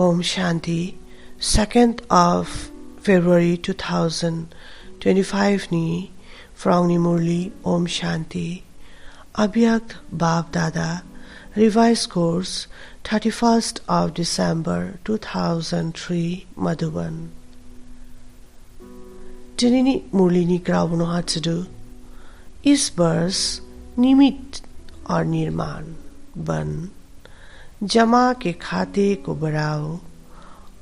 Om Shanti, 2nd of February 2025 ni Frangni Murli Om Shanti, Abhyakt Bab Dada, revised course 31st of December 2003 Madhuban. Tinini Murli ni Grauno Hatsudu, इस वर्ष निमित्त और निर्माण बन, जमा के खाते को बढ़ाओ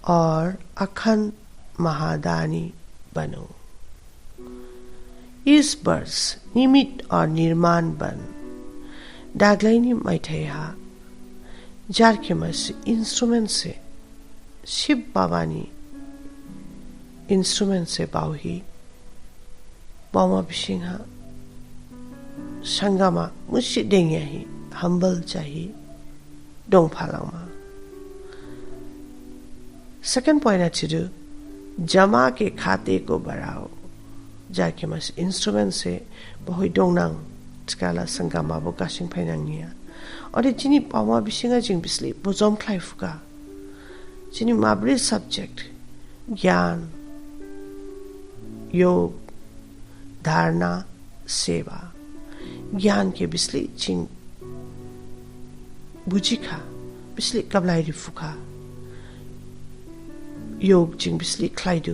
और अखंड महादानी बनो. इस वर्ष निमित्त और निर्माण बन, डागलाइनी मैठैहा जारखेमस इंस्ट्रूमेंट से शिव बाबानी इंस्ट्रूमेंट से बाउही बामा बिशिंहा संगमा मुझसे देंगे ही हम्बल चाहिए डोंग फालांगमा. सेकंड पॉइंट अच्छी जमा के खाते को बढ़ाओ जाके मस इंस्ट्रूमेंट से बहुत डोंगनांग चकाला संगमा बो काशिंग फाइनांगिया और ये जिनी पावा बिशिंगा जिंग बिस्ली बोजोम क्लाइफ का जिनी माबरी सब्जेक्ट ज्ञान योग धारणा सेवा ज्ञान के बिस्ली चिंग बुजिखा बिस्ली कबलाई रिफुखा योग चिंग बिस्ली क्लाइडू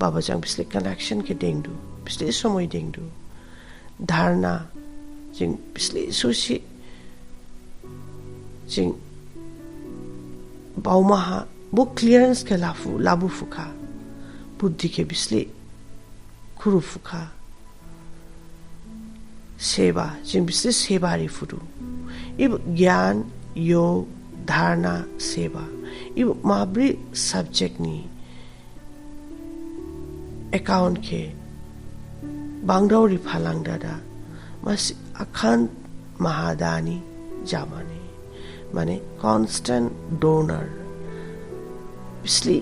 बाबा जांग बिस्ली कनेक्शन के देंगदू बिस्ली समय देंगदू धारणा चिंग बिस्ली सुशी चिंग बाउमाहा बुक क्लियरेंस के लाबू फुखा बुद्धि के बिस्ली खुरु फुखा सेवा जिन बिस्ली सेवा रिफुदू इब ज्ञान योग धारणा सेवा इब माबरी सब्जेक्ट नी अकाउंट के बांगडाउरी फालांग दादा मस अखंड महादानी जामाने माने कांस्टेंट डोनर बिस्ली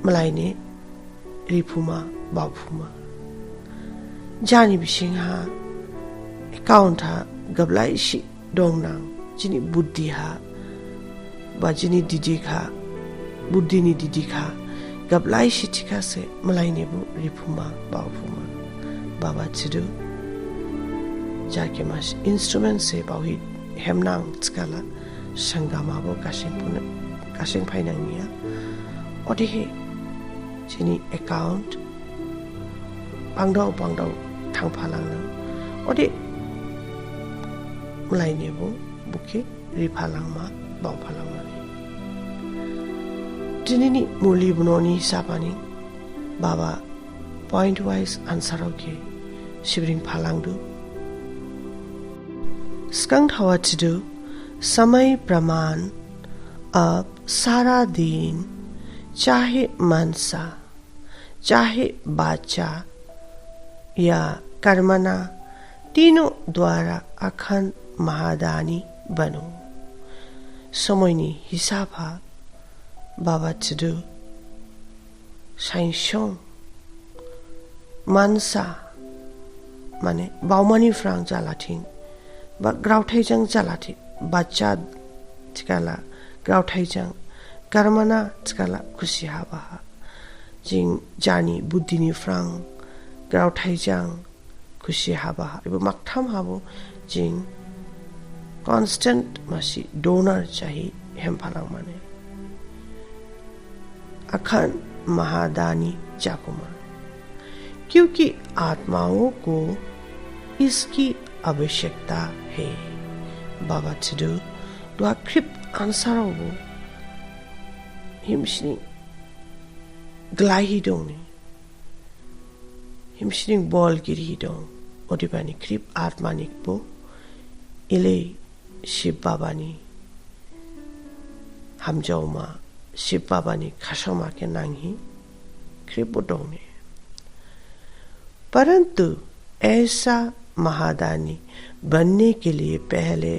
मलाइने रिफुमा बाफुमा जानी बिशिंहा अकाउंट हा गबलाई शी डोंगनांग जिनी बुद्धि हा बा जिनी दिदी खा बुद्धि नी दिदी खा गबलाई शी ठिका से मलाई नेबु रिफुमा बाफुमा बाबा चिदु जाके मास इंस्ट्रूमेंट से बाही हेमनांग चकाला संगमा बो काशिंग फाइनांगिया ओदिहे जिनी अकाउंट बांगदाव थांफालांनो ओदे मलाई नेबु बुके रिफालांमा बावफालांमा दिनैनि मुरली बुन'नि हिसाबानि बाबा पॉइंट वाइज आंसर के शिवरिंग फालांदु स्कंग हवाचिदु समय प्रमाण अब सारा दिन चाहे मनसा चाहे बाचा या कर्मना तीनों द्वारा अखंड महादानी बनो. समयनी हिसाबा बाबा चिदु साइंसों मानसा माने बाउमानी फ्रांग जालाथिं बा ग्राउथाइजों जालाथि बच्चा थिकाला ग्राउथाइजों कर्मना थिकाला खुशी हाबा जिं जानी बुद्धिनि फ्रांग ग्राउथाइजों खुशी हाबा इबो मक्थाम हाबो जिं कांस्टेंट मासी डोनर चाहिए हेमफालांग माने अखंड महादानी जाकुमा क्योंकि आत्माओं को इसकी आवश्यकता है. बाबा चिदु दुआ क्रिप्ट आंसर हो हिमसिनी ग्लाई दं हिमसिनी बॉल गिरी दं ओदिबानी क्रिप्ट आत्मानिक बो इले शिव बाबानी हमजाउमा शिव बाबानी खसमा के नांगी कृपदों ने. परंतु ऐसा महादानी बनने के लिए पहले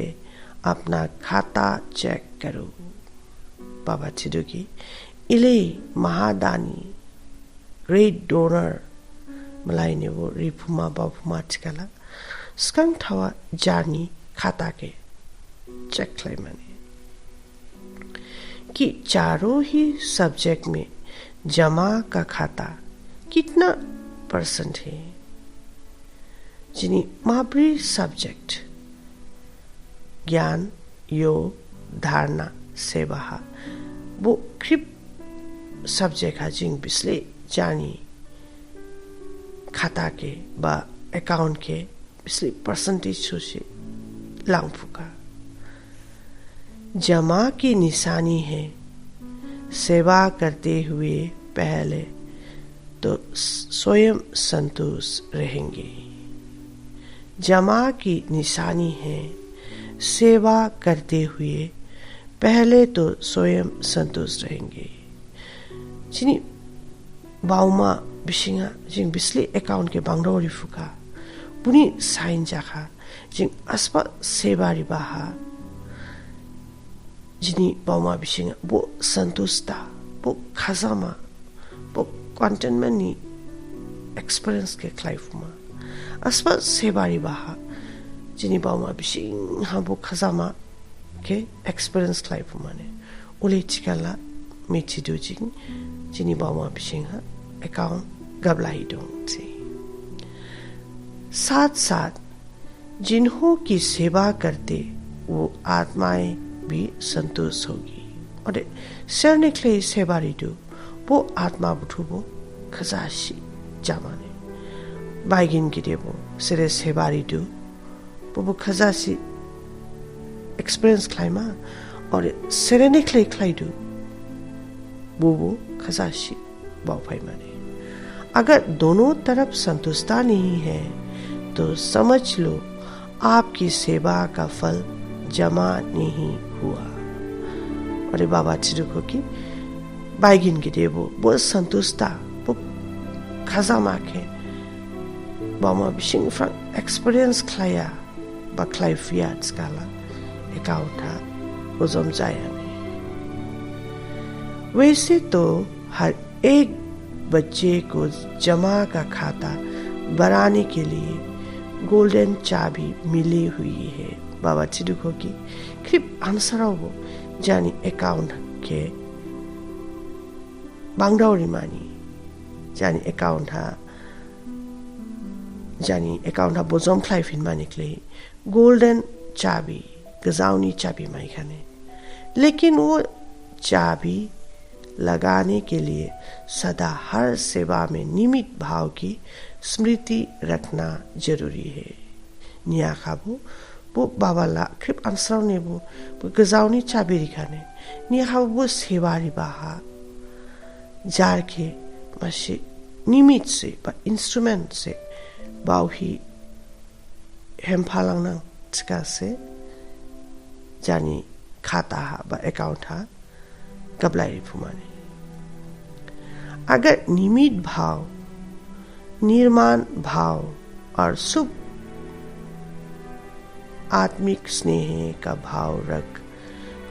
अपना खाता चेक करो. बाबा चिदुकी इले महादानी ग्रेट डोनर मलाई ने वो रिफुमा बाफुमा चिकाला स्कंग थावा जानी खाता के चेक लाई माने कि चारों ही सब्जेक्ट में जमा का खाता कितना % है. जिनी माब्री सब्जेक्ट ज्ञान, योग, धारणा, सेवा वो क्रिप सब्जेक्ट जिंग बिस्ले जानी खाता के बा अकाउंट के बिस्ले % से लांगफुका. जमा की निशानी है सेवा करते हुए पहले तो स्वयं संतुष्ट रहेंगे. जमा की निशानी है सेवा करते हुए पहले तो स्वयं संतुष्ट रहेंगे. जिनी बाउमा बिशिंगा जिंग बिस्ले अकाउंट के बांगरोरी फुका पुनी साइन जाखा जिंग अस्पा सेवा रिबाहा जिनी बाउमा बिशिंगा वो संतुष्टा वो खजामा वो कॉन्टेनमेंट नी एक्सपीरियंस के लाइफ में अस्पा सेवा रिबाहा जिनी बाउमा बिशिंग हाँ वो खजामा के एक्सपीरियंस लाइफ माने उले चिकला मिचिदु जिंग जिनी बाउमा बिशिंग हाँ अकाउंट गबलाई डोंग से. साथ साथ जिन्हों की सेवा करते वो आत्माएं भी संतुष्ट होगी. और सरने क्ले सेवा रिदु वो आत्मा बुठु वो खजाशी जामाने बाइगिन गिरे वो सिरे सेवा रिदु वो खजाशी एक्सपीरियंस क्लाइमा और सिरे क्ले क्लाइदु वो खजाशी बाउफाई माने. अगर दोनों तरफ संतुष्टता नहीं है तो समझ लो आपकी सेवा का फल जमा नहीं हुआ. और बाबा चिरुको की बाइगिन की देवो वो संतुष्टता वो खजामा के बामा बिशिंग फ्रंट एक्सपीरियंस क्लाया बक्लाई फियाट स्काला एकाउंटा उजम जाया ने. वैसे तो हर एक बच्चे को जमा का खाता बढ़ाने के लिए गोल्डन चाबी मिली हुई है. बाबा चिरुको की क्रिप आंसर हो जानी अकाउंट के बांगडाउरी मानी जानी अकाउंट हा बोजम फ्लाई फिन माने के लिए गोल्डन चाबी गजाउनी चाबी माई खाने. लेकिन वो चाबी लगाने के लिए सदा हर सेवा में निमित भाव की स्मृति रखना जरूरी है. निया खाबो वो बाबा ला क्रिप आंसर ने वो गजाउनी चाबी रिखाने निया खाबो वो सेवा रिबाहा जार के मशी निमित से बा इंस्ट्रूमेंट से बाउही हेम्फालांगना चिका से जानी खाता हा बा अकाउंट हा कबलाई फुमाने. अगर निमित भाव, निर्माण भाव और शुभ आत्मिक स्नेह का भाव रख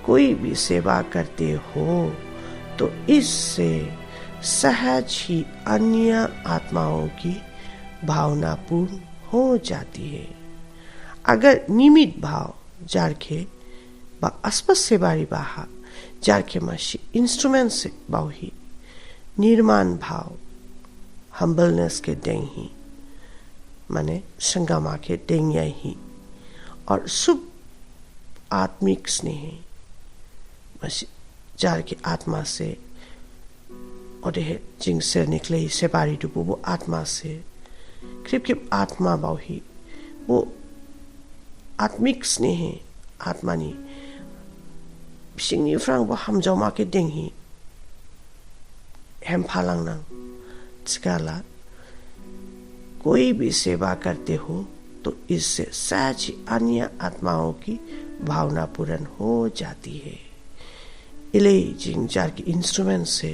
कोई भी सेवा करते हो तो इससे सहज ही अन्य आत्माओं की भावना पूर्ण हो जाती है. अगर निमित भाव जारखे बा अस्पष्ट सेवा रिबाहा जारखे मशी इंस्ट्रूमेंट से बाही निर्माण भाव हम्बलनेस के डेंग ही माने संगमा के डेंगिया ही और शुभ आत्मिक स्नेह जार के आत्मा से और जिंग से निकले से पारी डुबो वो आत्मा से क्रिप आत्मा बाही वो आत्मिक स्नेह आत्मा नी सिंगनी फ्रांग वो हम जमा के डेंग ही हम फालांग ना चिकाला कोई भी सेवा करते हो तो इससे सहज ही अन्य आत्माओं की भावना पूर्ण हो जाती है. इले जिंग जार के इंस्ट्रूमेंट से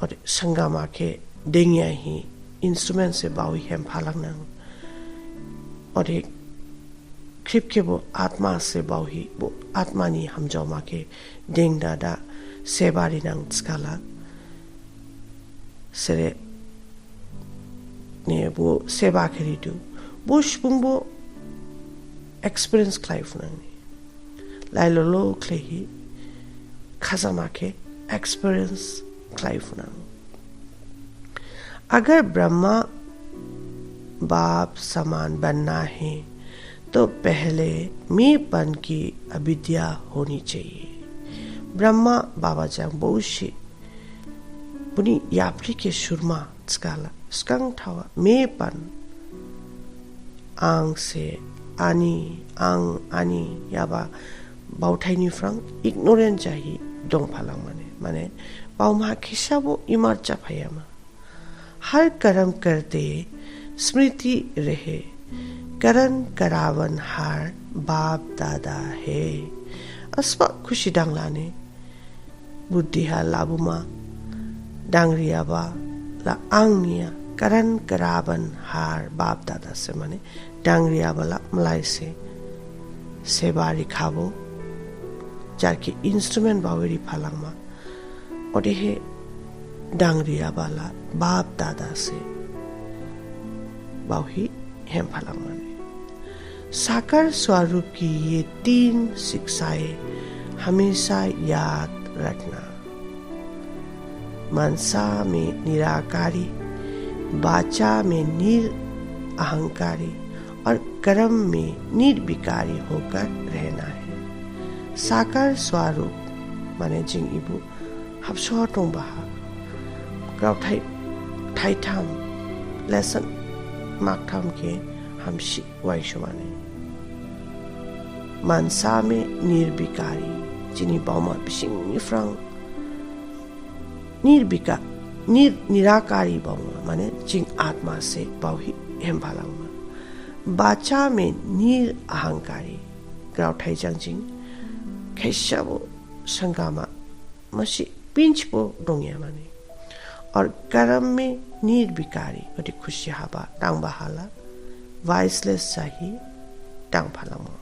और संगमा के डेंगिया ही इंस्ट्रूमेंट से बावी हम फालांग ना और एक क्रिप के वो आत्मा से बावी वो आत्मा नी हम जमा के डेंग दादा सेवारी नंग चिकाला सेरे ने वो सेवा करीदु वो शुंबो एक्सपीरियंस क्लाइफ नंगे लाइलो लो क्लेही खजामा के एक्सपीरियंस क्लाइफना अगर ब्रह्मा बाप समान बनना है तो पहले मेपन की अविद्या होनी चाहिए ब्रह्मा बाबा जांग बोशी पुनी याप्री के शुरमा स्काला स्कंग थावा मेपन आंग से आनी याबा बाउथाइनी फ्रंग इग्नोरेंट चाहिए डोंग फालांग माने बाउमा खिसाबो इमर चाफायामा हर कर्म करते स्मृति रहे करण करावन हार बाप दादा है अस्पा खुशी डांगलाने बुद्धिहा लाबुमा डांगरियाबा ला आंगनिया करण करावन हार बाप दादा से माने डांगरियाबा ला मलाई से सेबारी खाबो जाके इंस्ट्रूमेंट बावेरी फालांगमा और ये डांगरियाबा ला बाप दादा से बावही हेम फालांगमा साकार स्वरूप की ये 3 शिक्षाएं हमेशा याद रखना मनसा में निराकारी वाचा में अहंकारी और कर्म में निर्विकारी होकर रहना है साकार स्वरूप माने जिंग इबु हबसोटों बहा ग्राउ थाई थाम लेसन माक थाम के हम शी वाइशुमाने मनसा में निर्विकारी जिनी बाउमा बिसिंग फ्रंग निराकारी बाउमा माने जिंग आत्मा से बाउही हेम भालाउमा बाचा में अहंकारी ग्राउ थाई जिंग खेशाबो संगामा मसी पिंचबो डोंगिया माने और कर्म में निर्विकारी बड़ी खुशी हाबा टांग बहाला वाइसलेस चाहिए टांग फालामा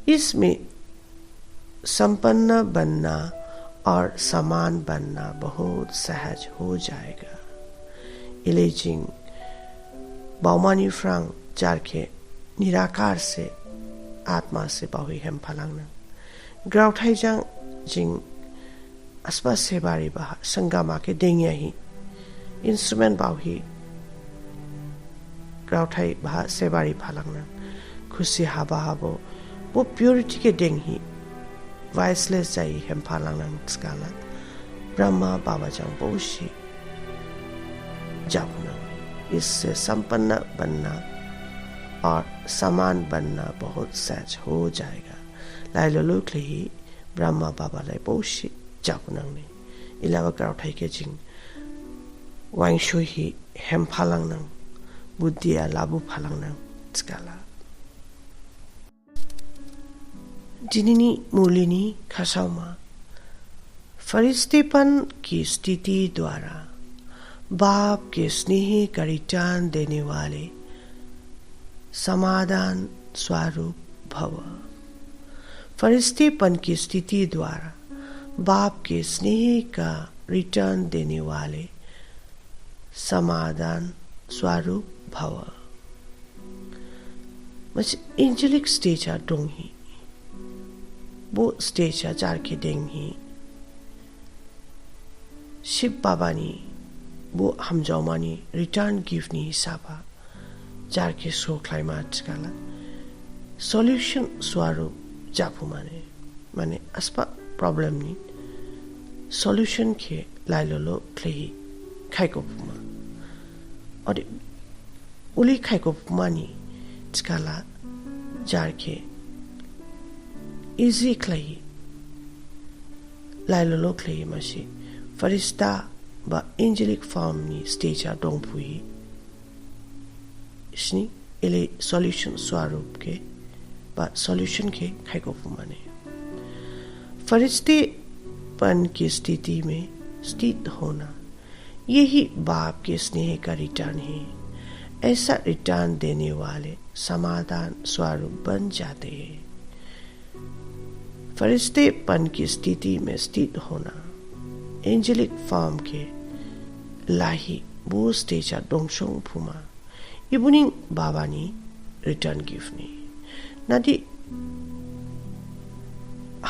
इसमें संपन्न बनना और समान बनना बहुत सहज हो जाएगा इलेजिंग बाउमानी फ्रांग जार के निराकार से आत्मा से बाहुई हम फलांगना ग्राउठाई जांग जिंग अस्पा से बारी बाहा संगामा के देंगिया ही इंस्ट्रूमेंट बाहुई ग्राउठाई बाहा से बारी फलांगना खुशी हाबा हाबो वो प्योरिटी के देंग ही वाइसलेस जाई हम फलांगना स्काला ब्रह्मा बाबा जांग बोशी जापुना इससे संपन्न बनना और समान बनना बहुत सहज हो जाएगा लाइलो ही ब्रह्मा बाबा लाई बोशी जापुना ने इलावा ग्राउठाई के जिंग वाइंशो ही हम फलांगना बुद्धिया लाबु फलांगना स्काला जिनिनी मूलिनी खसाउमा फरिश्तेपन की स्थिति द्वारा बाप के स्नेह का रिटर्न देने वाले समाधान स्वरूप भव फरिश्तेपन की स्थिति द्वारा बाप के स्नेह का रिटर्न देने वाले समाधान स्वरूप भव मच एंजेलिक स्टेज आ डोंगी वो स्टेज आ जार के देंगी शिव बाबानी वो हम जाओमानी रिटर्न गिफ्ट नी हिसाबा जार के सो क्लाइमाट काला सॉल्यूशन स्वरूप जापु माने अस्पा प्रॉब्लम नी सॉल्यूशन के लाइलो क्लेही खाइको पुमा और उली खाइको पुमा नी स्काला जार के इजी क्लेही लाइलो क्लेही मसी फरिश्ता बा एंजेलिक फॉर्म नी स्टेज आ डोंगपुई इसनी इले सॉल्यूशन स्वरूप के बा सॉल्यूशन के खाइको पुमाने फरिश्तेपन की स्थिति में स्थित होना यही बाप के स्नेह का रिटर्न है ऐसा रिटर्न देने वाले समाधान स्वरूप बन जाते हैं फरिश्तेपन की स्थिति में स्थित होना एंजेलिक फॉर्म के लाही वो स्टेजा डोंगशोंग फुमा इबुनिंग बाबानी रिटर्न गिफ्ट नी नदी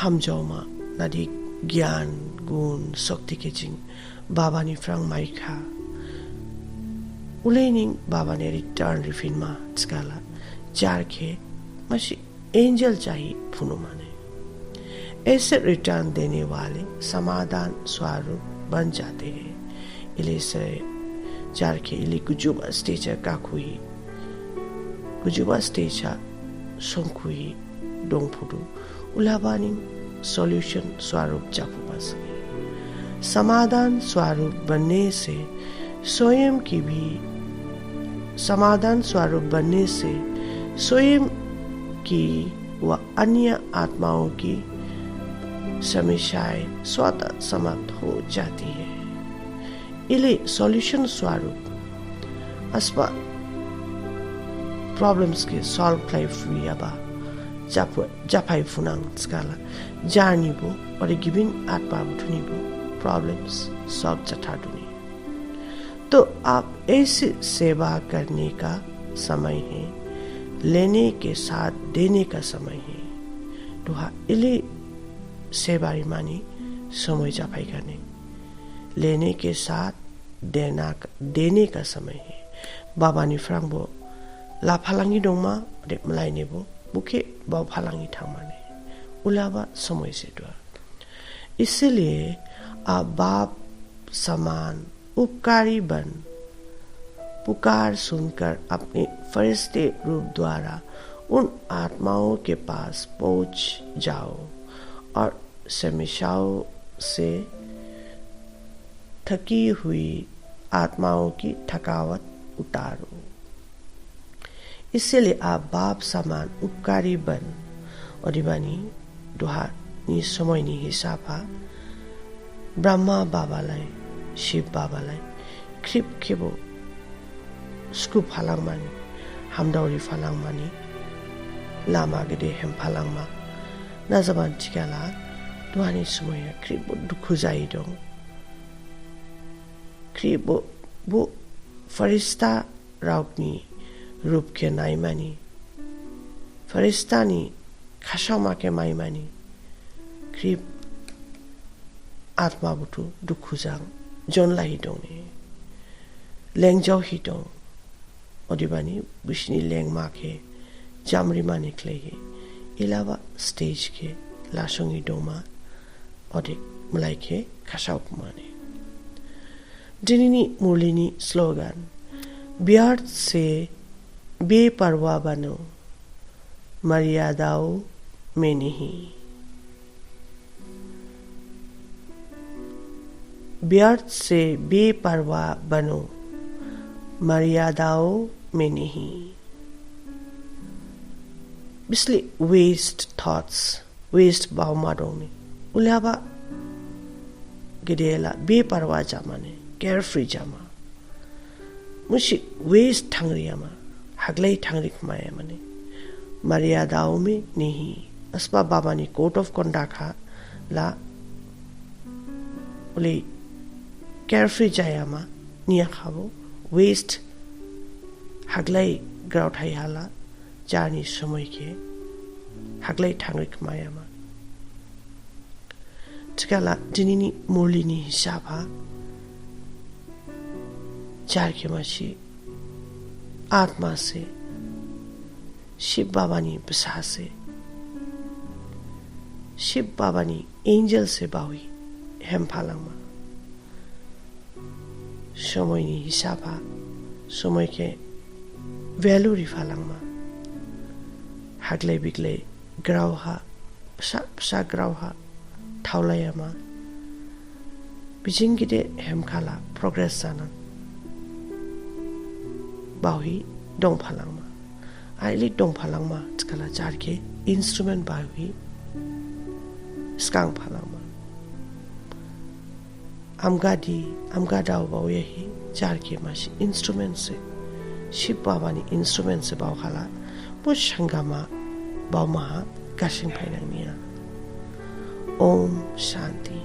hamjoma nadi gyan gun sokti ke jing baba ni frang mai kha ulening baba ne return refin ma skala jar ke mashi angel chahi phunu mane ऐसे रिटर्न देने वाले समाधान स्वरूप बन जाते हैं इले से जार के इले गुजुबा स्टेज का खुई गुजुबा स्टेज सोंखुई डोंगफुडु उलाबानी सॉल्यूशन स्वरूप जापु बस समाधान स्वरूप बनने से स्वयं की भी समाधान स्वरूप बनने से स्वयं की व अन्य आत्माओं की समस्याएं स्वतः समाप्त हो जाती है इले सॉल्यूशन स्वरूप अस्पा प्रॉब्लम्स के सॉल्व क्लाई फ्री अबा जापाई फुनांग स्काला जानिबो और गिविंग आत्मा बुठुनिबो प्रॉब्लम्स सॉल्व चटाडुनी तो आप ऐसी सेवा करने का समय है लेने के साथ देने का समय है दुहा इले सेवारी मानी समय जापाई करने लेने के साथ देने का समय है बाबा नि फ्रांगबो ला फालांगी दोंमा दे मलाइनेबो बुके बाव फालांगी थांमाने उलाबा समय से द्वा इसलिए आप बाप समान उपकारी बन पुकार सुनकर अपने फरिश्ते रूप द्वारा उन आत्माओं के पास पहुंच जाओ और समस्याओं से थकी हुई आत्माओं की थकावट उतारो इसलिए आप बाप समान उपकारी बन और बानी दुहा नि समय नि हिसाबा ब्रह्मा बाबालाई शिव बाबालाई खिप खेबो स्कुप फालांमानि हामदावरी फालांमानि लामा गेदे हेम फालांमा नाजाबान थिकाला दुहानि समय खिप दुखु जायै दं खिप बो फरिश्ता रावनि रूप के नायमानि फरिश्तानि खासामा के माइमानि खिप आत्मा बुथु दुखु जां जनलाई दं ने लेंजाव हि दं अदिबानि बिसनि लेंमा के जामरि मानि क्लेहि इलावा स्टेज के लासंगी दोमा अधिक मलाई के खासाव माने दिनिनी मुरलीनी स्लोगन व्यर्थ से बेपरवाह बनो मर्यादाओं में नहीं व्यर्थ से बेपरवाह बनो मर्यादाओं में नहीं बिस्ले वेस्ट थॉट्स वेस्ट बावमाडोंने उलाबा गिदेला बेपरवाह जामाने केयरफ्री जामा मुशी वेस्ट थांगरियामा हगलाई थांगरिक माया मने मर्यादाओं में नहीं अस्पा बाबानी कोड ऑफ कंडक्ट ला उले केयरफ्री जायामा निया खाबो वेस्ट हगलाई ग्राउथाई हाला जानी समय के हगलाई थांगरिक मायामा तिकाला दिनिनी मुरलीनी हिसाबा चार के मासी आत्मा से शिव बाबानी बसा से शिव बाबानी एंजल से बावी हेम फालांगमा समयनी हिसाबा समय के वैल्यू रिफालांगमा हगले बिगले ग्राउहा सा ग्राउहा थावलायामा बिजिंगिदे हेम खाला प्रोग्रेस जाना बावी दं फालांगमा आइली दं फालांगमा तकला जारके इंस्ट्रूमेंट बावी स्कांग फालांगमा आमगादाव बावी ही जारके मासी इंस्ट्रूमेंट से शिव बाबानी इंस्ट्रूमेंट से बाव खाला वो संगमा बाव महा काशिंग फाइनांगनिया ओम शांति